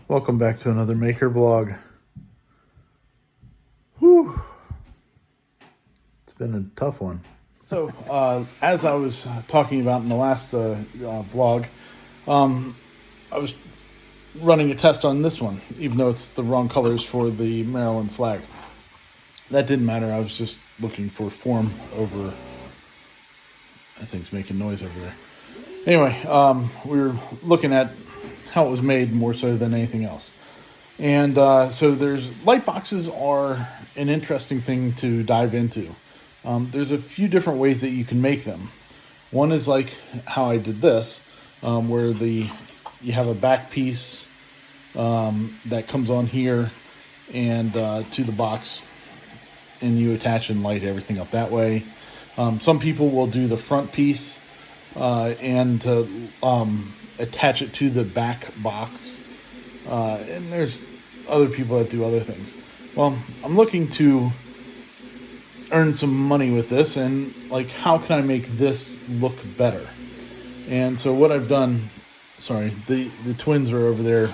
Welcome back to another maker blog. Whew. It's been a tough one. So, as I was talking about in the last vlog, I was running a test on this one, even though it's the wrong colors for the Maryland flag. That didn't matter. I was just looking for form over... That thing's making noise over there. Anyway, we were looking at how it was made more so than anything else. And so light boxes are an interesting thing to dive into. There's a few different ways that you can make them. One is like how I did this, where you have a back piece that comes on here and to the box, and you attach and light everything up that way. Some people will do the front piece and attach it to the back box. And there's other people that do other things. Well, I'm looking to earn some money with this, and like, how can I make this look better? And so what I've done, sorry, the twins are over there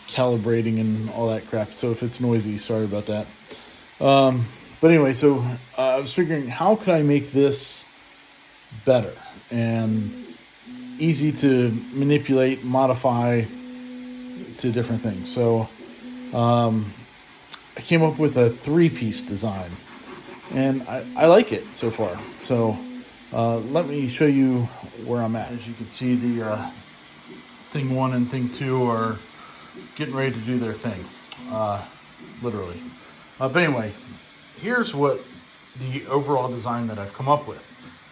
calibrating and all that crap. So if it's noisy, sorry about that. But anyway, so I was figuring, how could I make this better and easy to manipulate, modify to different things. So I came up with a 3-piece design, and I like it so far. So let me show you where I'm at. As you can see, the thing 1 and thing 2 are getting ready to do their thing, literally. But anyway, here's what the overall design that I've come up with.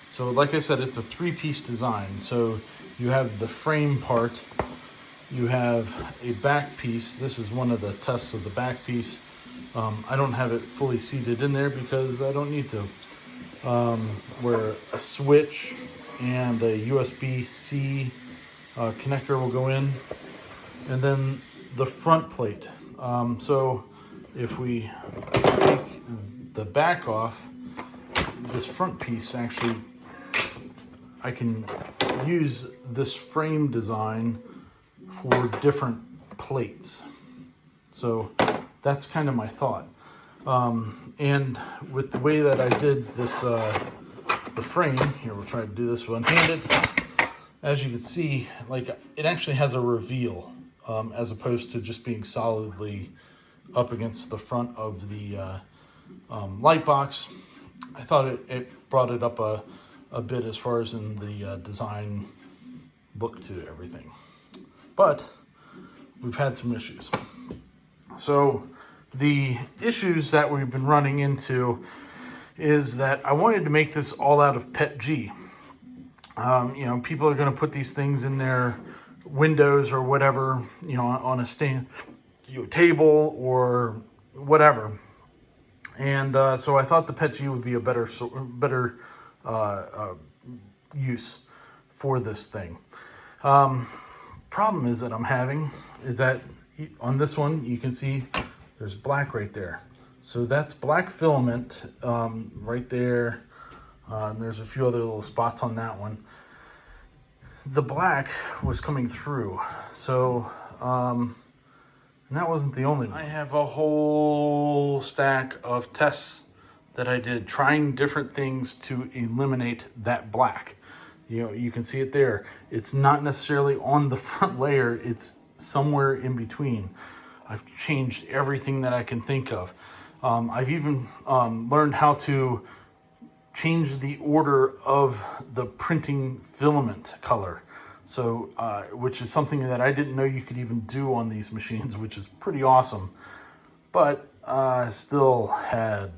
So like I said, it's a 3-piece design. So you have the frame part, you have a back piece. This is one of the tests of the back piece. I don't have it fully seated in there because I don't need to. Where a switch and a USB-C connector will go in. And then the front plate. So if we take the back off, this front piece actually, I can use this frame design for different plates. So that's kind of my thought. And with the way that I did this, the frame, here we'll try to do this one-handed. As you can see, like, it actually has a reveal, as opposed to just being solidly up against the front of the light box. I thought it brought it up a bit as far as in the design look to everything. But we've had some issues. So the issues that we've been running into is that I wanted to make this all out of PETG. People are going to put these things in their windows or whatever, on a stand, table or whatever. And so I thought the PETG would be a better use for this thing. Problem is that I'm having is that on this one, you can see there's black right there. So that's black filament right there. And there's a few other little spots on that one. The black was coming through. So, and that wasn't the only one. I have a whole stack of tests that I did trying different things to eliminate that black. You can see it there. It's not necessarily on the front layer. It's somewhere in between. I've changed everything that I can think of. I've even learned how to change the order of the printing filament color. So, which is something that I didn't know you could even do on these machines, which is pretty awesome. But I still had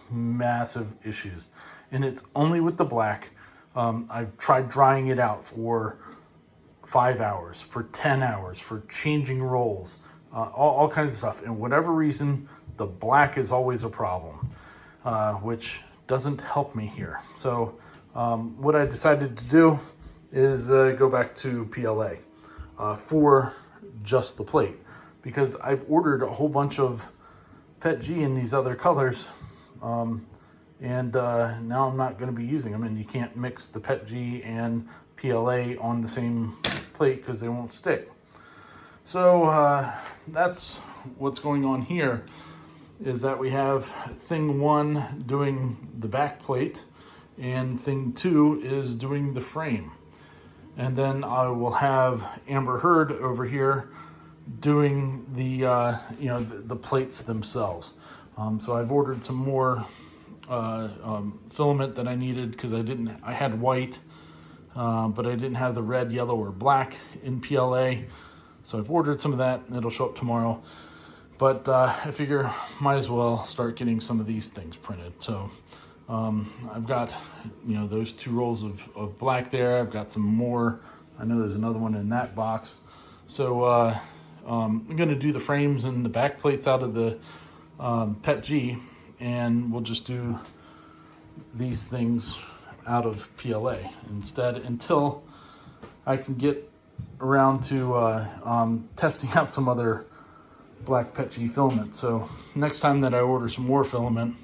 massive issues. And it's only with the black. I've tried drying it out for 5 hours, for 10 hours, for changing rolls, all kinds of stuff. And whatever reason, the black is always a problem, which doesn't help me here. So what I decided to do is go back to PLA for just the plate, because I've ordered a whole bunch of PETG in these other colors, and now I'm not going to be using them. And you can't mix the PETG and PLA on the same plate because they won't stick. So that's what's going on here, is that we have thing 1 doing the back plate and thing 2 is doing the frame. And then I will have Amber Heard over here doing the the plates themselves. So I've ordered some more filament that I needed, because I had white, but I didn't have the red, yellow, or black in PLA. So I've ordered some of that, and it'll show up tomorrow. But I figure might as well start getting some of these things printed. So I've got, those 2 rolls of black there. I've got some more. I know there's another one in that box. So I'm going to do the frames and the back plates out of the PET G, and we'll just do these things out of PLA instead, until I can get around to testing out some other black PET G filament. So next time that I order some more filament,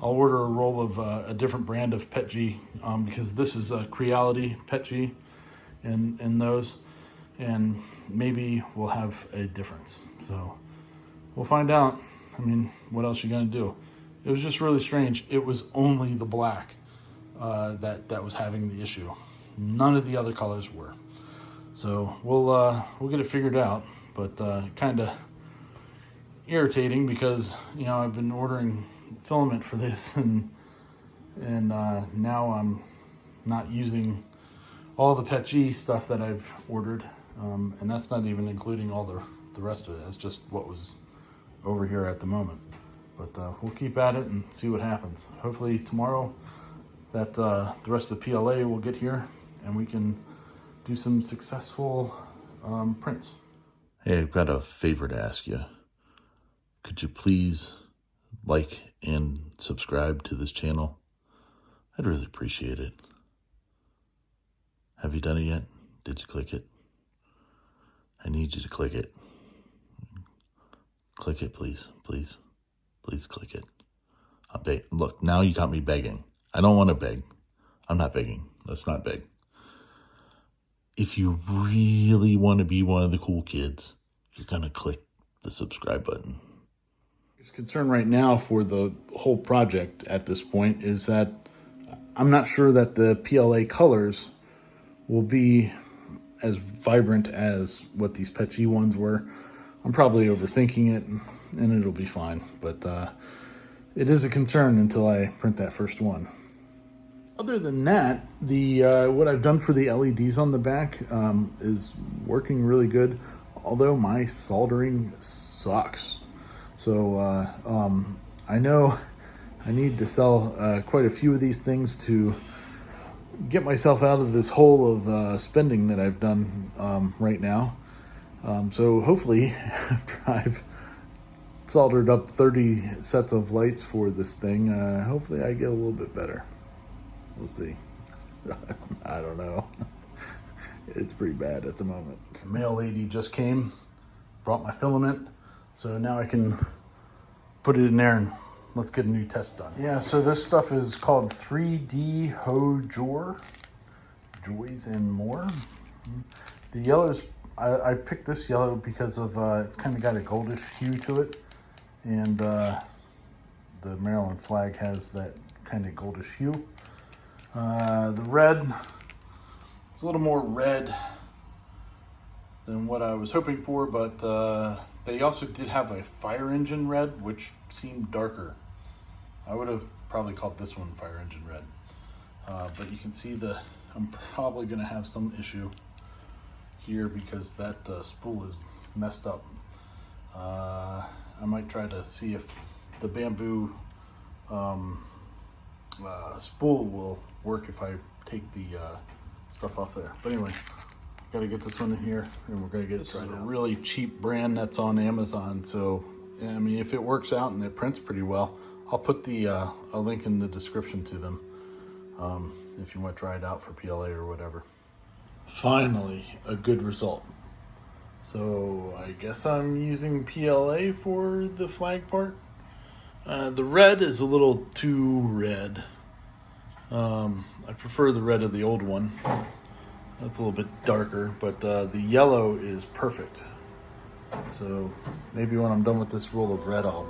I'll order a roll of a different brand of PET G, because this is a Creality PET G in those, and maybe we'll have a difference. So we'll find out. I mean, what else you gonna do? It was just really strange. It was only the black that was having the issue. None of the other colors were. So we'll get it figured out. But kind of irritating, because I've been ordering filament for this, and now I'm not using all the PET G stuff that I've ordered, and that's not even including all the rest of it. That's just what was over here at the moment. But we'll keep at it and see what happens. Hopefully tomorrow that the rest of the PLA will get here and we can do some successful prints. Hey, I've got a favor to ask you. Could you please like and subscribe to this channel? I'd really appreciate it. Have you done it yet? Did you click it? I need you to click it. Click it, please. Please. Please click it. Look, now you got me begging. I don't want to beg. I'm not begging. Let's not beg. If you really want to be one of the cool kids, you're going to click the subscribe button. His concern right now for the whole project at this point is that I'm not sure that the PLA colors will be as vibrant as what these PET G ones were. I'm probably overthinking it, and it'll be fine. But it is a concern until I print that first one. Other than that, the what I've done for the LEDs on the back is working really good, although my soldering sucks. So I know I need to sell quite a few of these things to get myself out of this hole of spending that I've done right now. So hopefully, after I've soldered up 30 sets of lights for this thing, hopefully I get a little bit better. We'll see. I don't know. It's pretty bad at the moment. The mail lady just came, brought my filament, so now I can put it in there and let's get a new test done. Yeah, so this stuff is called 3D Hojor, Joys and More. The yellows, I picked this yellow because of it's kind of got a goldish hue to it, and the Maryland flag has that kind of goldish hue. The red, it's a little more red than what I was hoping for, but they also did have a fire engine red, which seemed darker. I would have probably called this one fire engine red. But you can see I'm probably gonna have some issue here because that spool is messed up. I might try to see if the Bambu spool will work if I take the stuff off there. But anyway, got to get this one in here and we're going to get it tried out. A really cheap brand that's on Amazon. So, I mean, if it works out and it prints pretty well, I'll put the a link in the description to them if you want to try it out for PLA or whatever. Finally, a good result. So I guess I'm using PLA for the flag part. The red is a little too red. I prefer the red of the old one. That's a little bit darker, but the yellow is perfect. So maybe when I'm done with this roll of red, I'll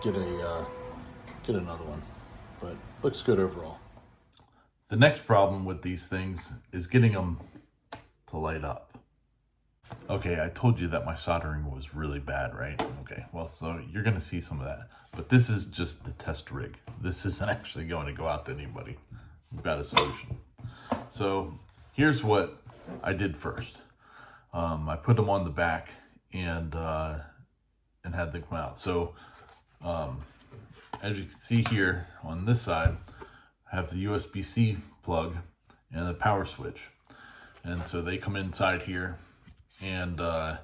get another one. But looks good overall. The next problem with these things is getting them to light up. Okay, I told you that my soldering was really bad, right? Okay, well, so you're gonna see some of that. But this is just the test rig. This isn't actually going to go out to anybody. We've got a solution. So here's what I did first. I put them on the back and had them come out. So as you can see here on this side, I have the USB-C plug and the power switch. And so they come inside here, and the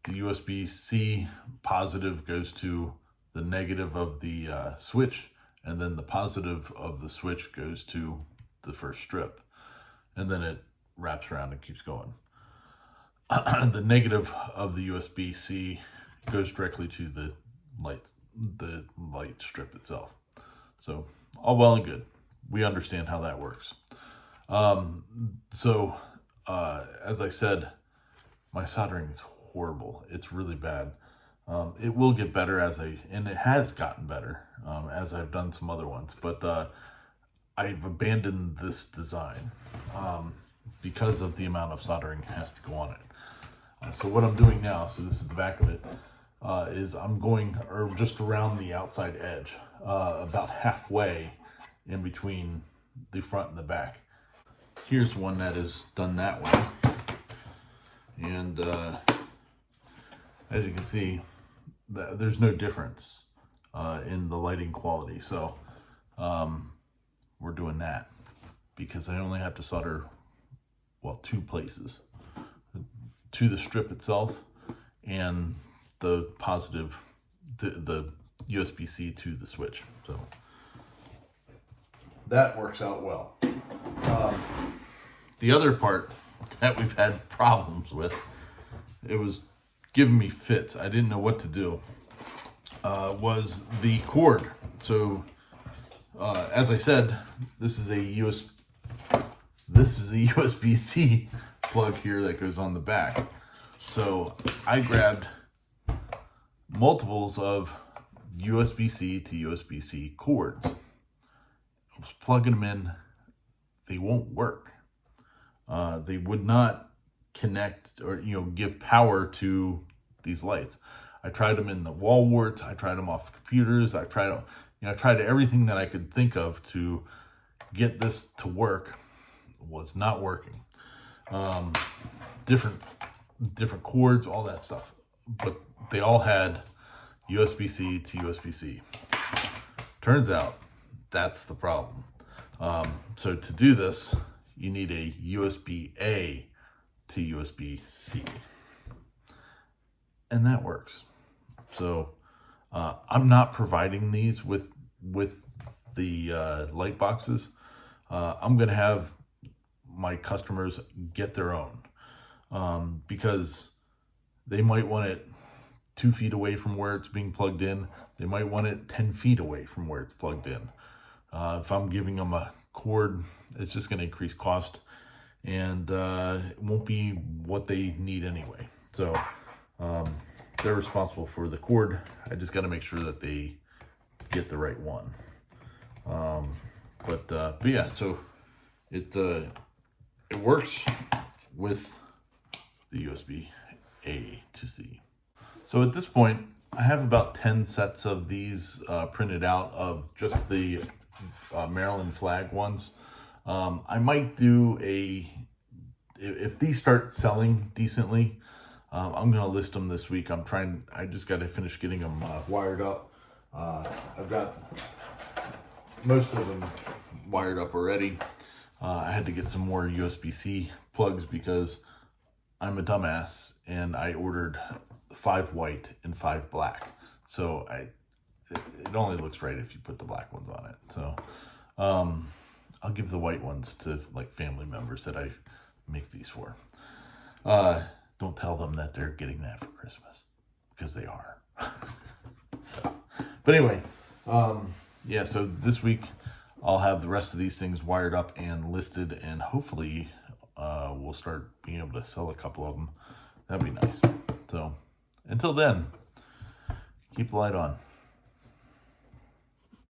USB-C positive goes to the negative of the switch, and then the positive of the switch goes to the first strip, and then it wraps around and keeps going. The negative of the USB-C goes directly to the light strip itself. So all well and good. We understand how that works. As I said, my soldering is horrible. It's really bad. It will get better and it has gotten better as I've done some other ones, but I've abandoned this design because of the amount of soldering has to go on it. So what I'm doing now, so this is the back of it, is I'm going just around the outside edge, about halfway in between the front and the back. Here's one that is done that way. And as you can see, there's no difference in the lighting quality. So we're doing that because I only have to solder, well, 2 places, to the strip itself and the positive, the USB-C to the switch. So that works out well. The other part that we've had problems with, it was giving me fits. I didn't know what to do, was the cord. So as I said, this is a USB-C plug here that goes on the back. So I grabbed multiples of USB-C to USB-C cords. I was plugging them in. They won't work. They would not connect or give power to these lights. I tried them in the wall warts. I tried them off computers. I tried everything that I could think of to get this to work. It was not working. Different cords, all that stuff, but they all had USB-C to USB-C. Turns out that's the problem. So to do this, you need a USB-A to USB-C, and that works. So I'm not providing these with the light boxes. I'm gonna have my customers get their own because they might want it 2 feet away from where it's being plugged in. They might want it 10 feet away from where it's plugged in. If I'm giving them a cord, it's just going to increase cost, and it won't be what they need anyway. So they're responsible for the cord. I just got to make sure that they get the right one. But yeah, so it works with the USB-A to C. So at this point, I have about 10 sets of these printed out of just the Maryland flag ones. I might do if these start selling decently, I'm going to list them this week. I just got to finish getting them wired up. I've got most of them wired up already. I had to get some more USB-C plugs because I'm a dumbass and I ordered 5 white and 5 black. So it only looks right if you put the black ones on it. So I'll give the white ones to like family members that I make these for. Don't tell them that they're getting that for Christmas, because they are. But anyway, yeah, so this week I'll have the rest of these things wired up and listed, and hopefully we'll start being able to sell a couple of them. That'd be nice. So Until then, keep the light on.